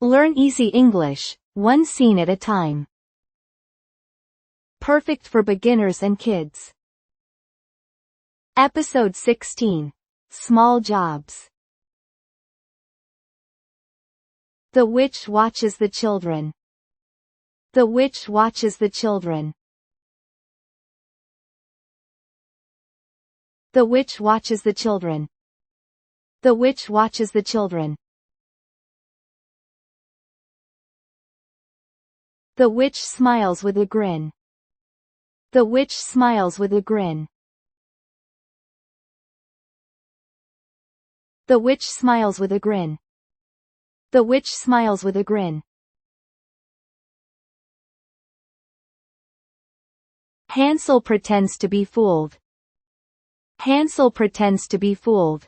Learn easy English, one scene at a time. Perfect for beginners and kids. Episode 16. Small Jobs. The witch watches the children. The witch watches the children. The witch watches the children. The witch watches the children. The witch smiles with a grin. The witch smiles with a grin. The witch smiles with a grin. The witch smiles with a grin. Hansel pretends to be fooled. Hansel pretends to be fooled.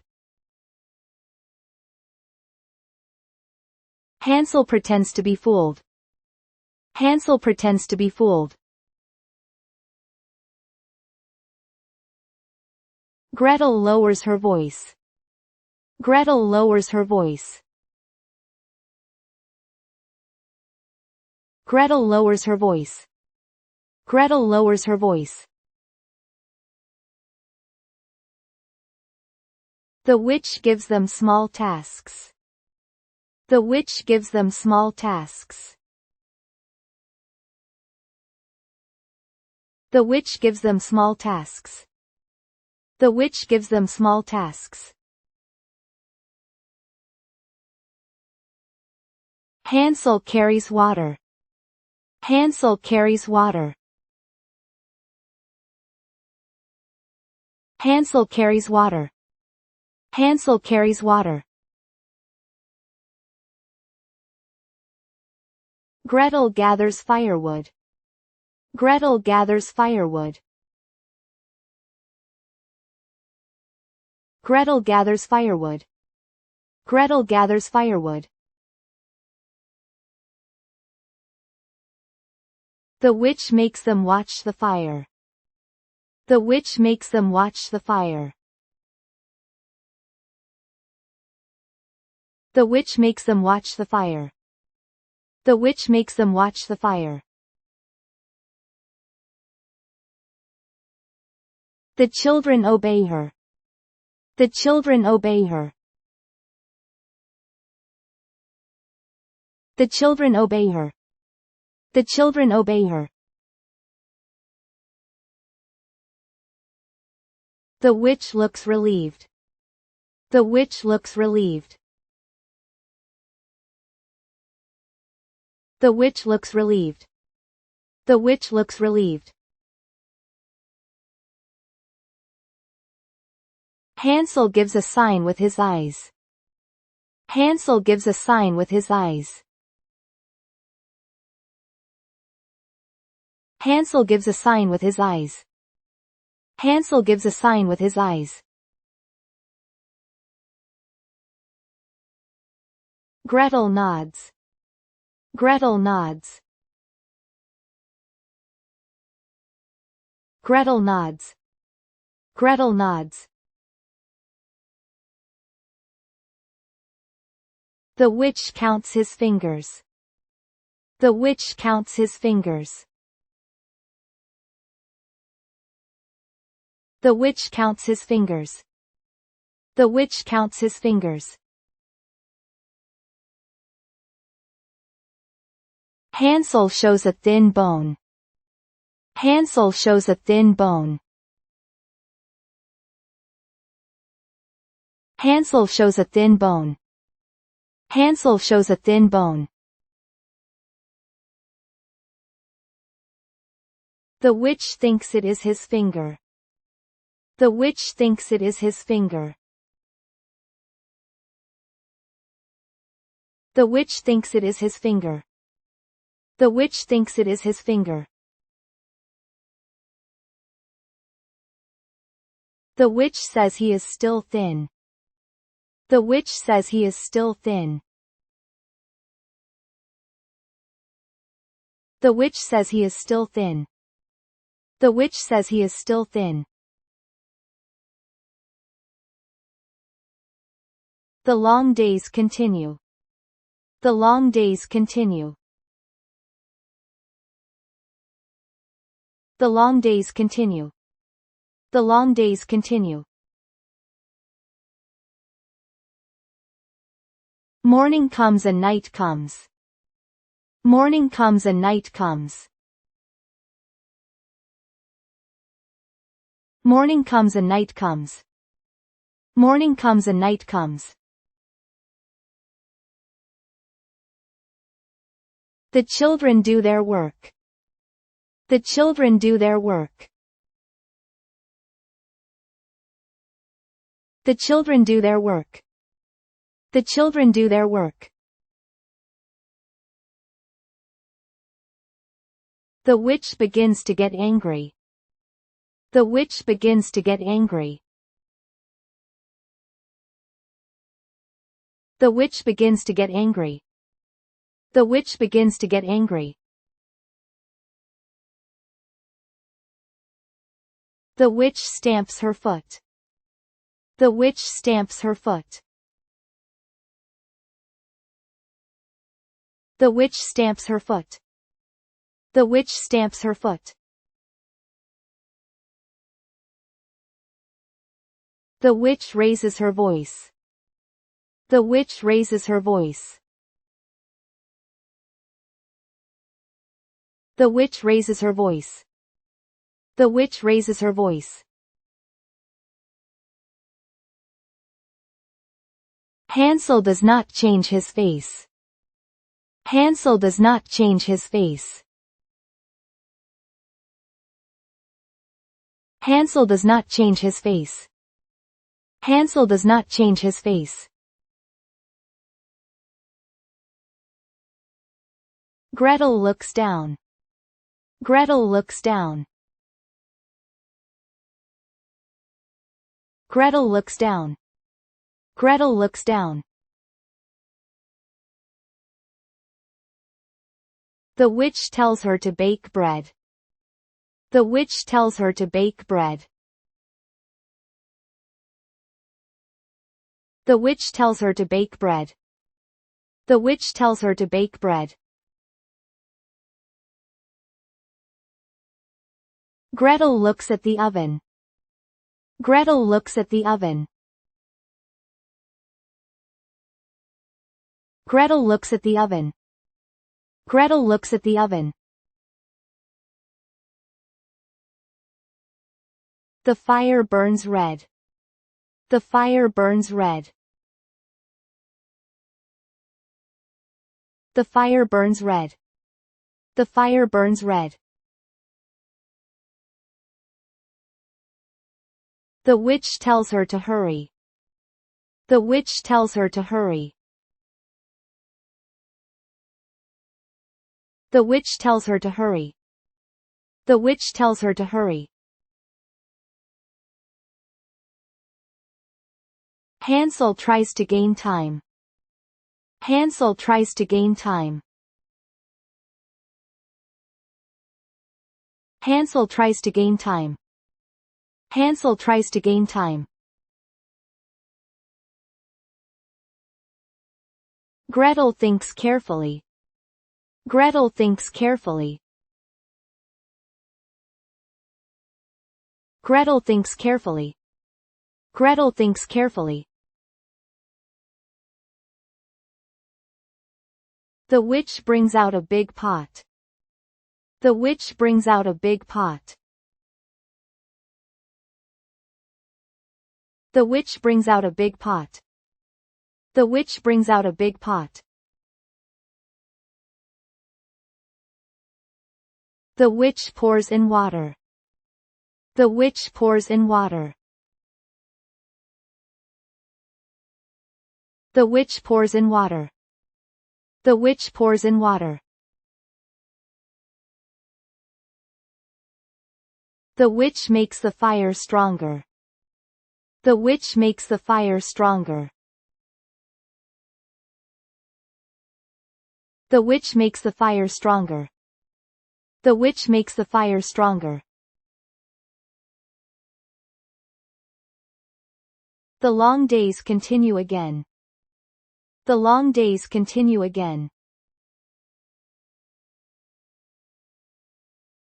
Hansel pretends to be fooled. Hansel pretends to be fooled. Gretel lowers her voice. Gretel lowers her voice. Gretel lowers her voice. Gretel lowers her voice. The witch gives them small tasks. The witch gives them small tasks. The witch gives them small tasks. The witch gives them small tasks. Hansel carries water. Hansel carries water. Hansel carries water. Hansel carries water. Gretel gathers firewood. Gretel gathers firewood. Gretel gathers firewood. Gretel gathers firewood. The witch makes them watch the fire. The witch makes them watch the fire. The witch makes them watch the fire. The witch makes them watch the fire. The children obey her. The children obey her. The children obey her. The children obey her. The witch looks relieved. The witch looks relieved. The witch looks relieved. The witch looks relieved. Hansel gives a sign with his eyes. Hansel gives a sign with his eyes. Hansel gives a sign with his eyes. Hansel gives a sign with his eyes. Gretel nods. Gretel nods. Gretel nods. Gretel nods. The witch counts his fingers. The witch counts his fingers. The witch counts his fingers. The witch counts his fingers. Hansel shows a thin bone. Hansel shows a thin bone. Hansel shows a thin bone. Hansel shows a thin bone. The witch thinks it is his finger. The witch thinks it is his finger. The witch thinks it is his finger. The witch thinks it is his finger. The witch says he is still thin. The witch says he is still thin. The witch says he is still thin. The witch says he is still thin. The long days continue. The long days continue. The long days continue. The long days continue. Morning comes and night comes. Morning comes and night comes. Morning comes and night comes. Morning comes and night comes. The children do their work. The children do their work. The children do their work. The children do their work. The witch begins to get angry. The witch begins to get angry. The witch begins to get angry. The witch begins to get angry. The witch stamps her foot. The witch stamps her foot. The witch stamps her foot. The witch stamps her foot. The witch raises her voice. The witch raises her voice. The witch raises her voice. The witch raises her voice. Hansel does not change his face. Hansel does not change his face. Hansel does not change his face. Hansel does not change his face. Gretel looks down. Gretel looks down. Gretel looks down. Gretel looks down. The witch tells her to bake bread. The witch tells her to bake bread. The witch tells her to bake bread. The witch tells her to bake bread. Gretel looks at the oven. Gretel looks at the oven. Gretel looks at the oven. Gretel looks at the oven. The fire burns red. The fire burns red. The fire burns red. The fire burns red. The witch tells her to hurry. The witch tells her to hurry. The witch tells her to hurry. The witch tells her to hurry. Hansel tries to gain time. Hansel tries to gain time. Hansel tries to gain time. Hansel tries to gain time. Gretel thinks carefully. Gretel thinks carefully. Gretel thinks carefully. Gretel thinks carefully. The witch brings out a big pot. The witch brings out a big pot. The witch brings out a big pot. The witch brings out a big pot. The witch pours in water. The witch pours in water. The witch pours in water. The witch pours in water. The witch makes the fire stronger. The witch makes the fire stronger. The witch makes the fire stronger. The witch makes the fire stronger. The long days continue again. The long days continue again.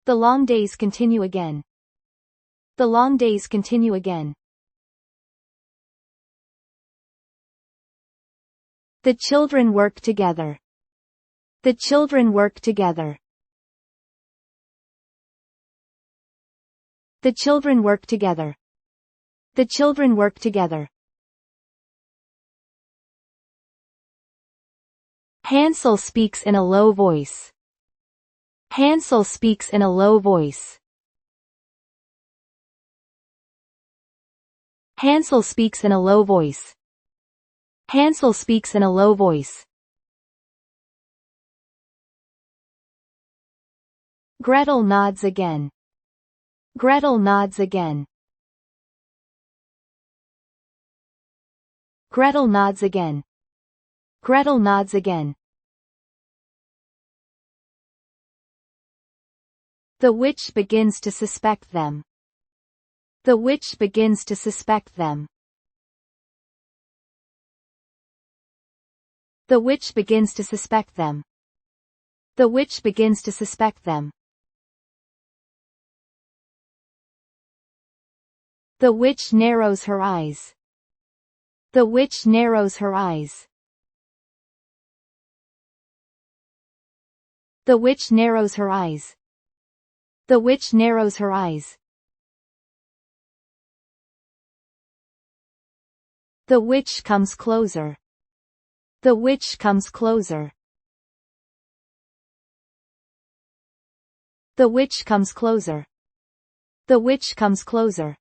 The long days continue again. The long days continue again. The children work together. The children work together. The children work together. The children work together. Hansel speaks in a low voice. Hansel speaks in a low voice. Hansel speaks in a low voice. Hansel speaks in a low voice. Gretel nods again. Gretel nods again. Gretel nods again. Gretel nods again. The witch begins to suspect them. The witch begins to suspect them. The witch begins to suspect them. The witch begins to suspect them. The witch narrows her eyes. The witch narrows her eyes. The witch narrows her eyes. The witch narrows her eyes. The witch comes closer. The witch comes closer. The witch comes closer. The witch comes closer.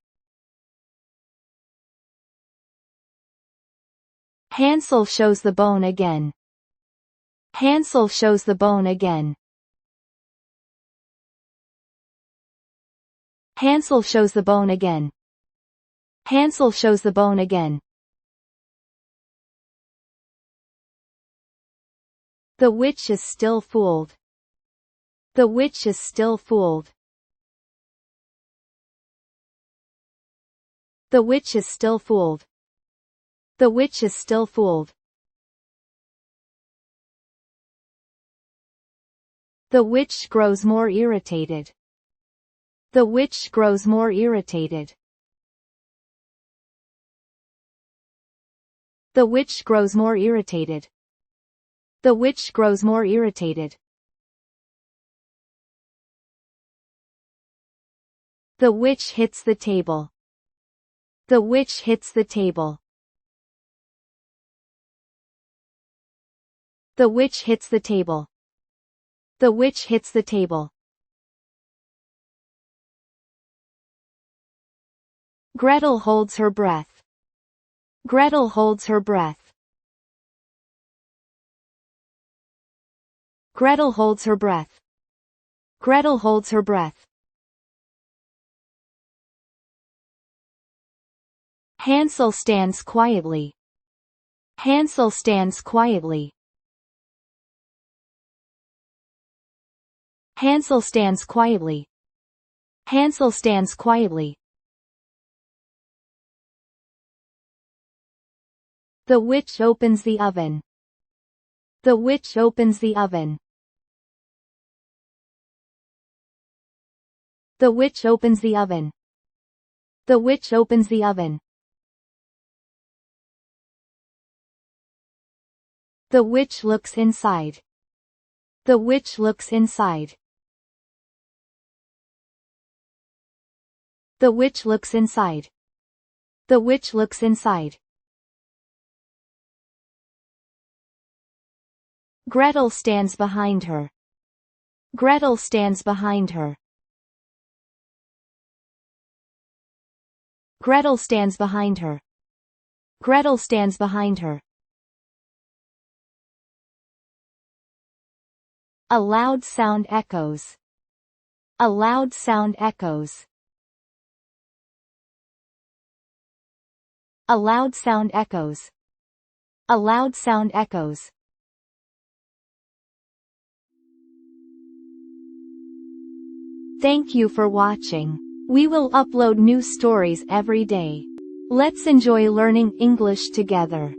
Hansel shows the bone again. Hansel shows the bone again. Hansel shows the bone again. Hansel shows the bone again. The witch is still fooled. The witch is still fooled. The witch is still fooled. The witch is still fooled. The witch grows more irritated. The witch grows more irritated. The witch grows more irritated. The witch grows more irritated. The witch hits the table. The witch hits the table. The witch hits the table. The witch hits the table. Gretel holds her breath. Gretel holds her breath. Gretel holds her breath. Gretel holds her breath. Hansel stands quietly. Hansel stands quietly. Hansel stands quietly. Hansel stands quietly. The witch opens the oven. The witch opens the oven. The witch opens the oven. The witch opens the oven. The witch looks inside. The witch looks inside. The witch looks inside. The witch looks inside. Gretel stands behind her. Gretel stands behind her. Gretel stands behind her. Gretel stands behind her. A loud sound echoes. A loud sound echoes. A loud sound echoes. A loud sound echoes. Thank you for watching. We will upload new stories every day. Let's enjoy learning English together.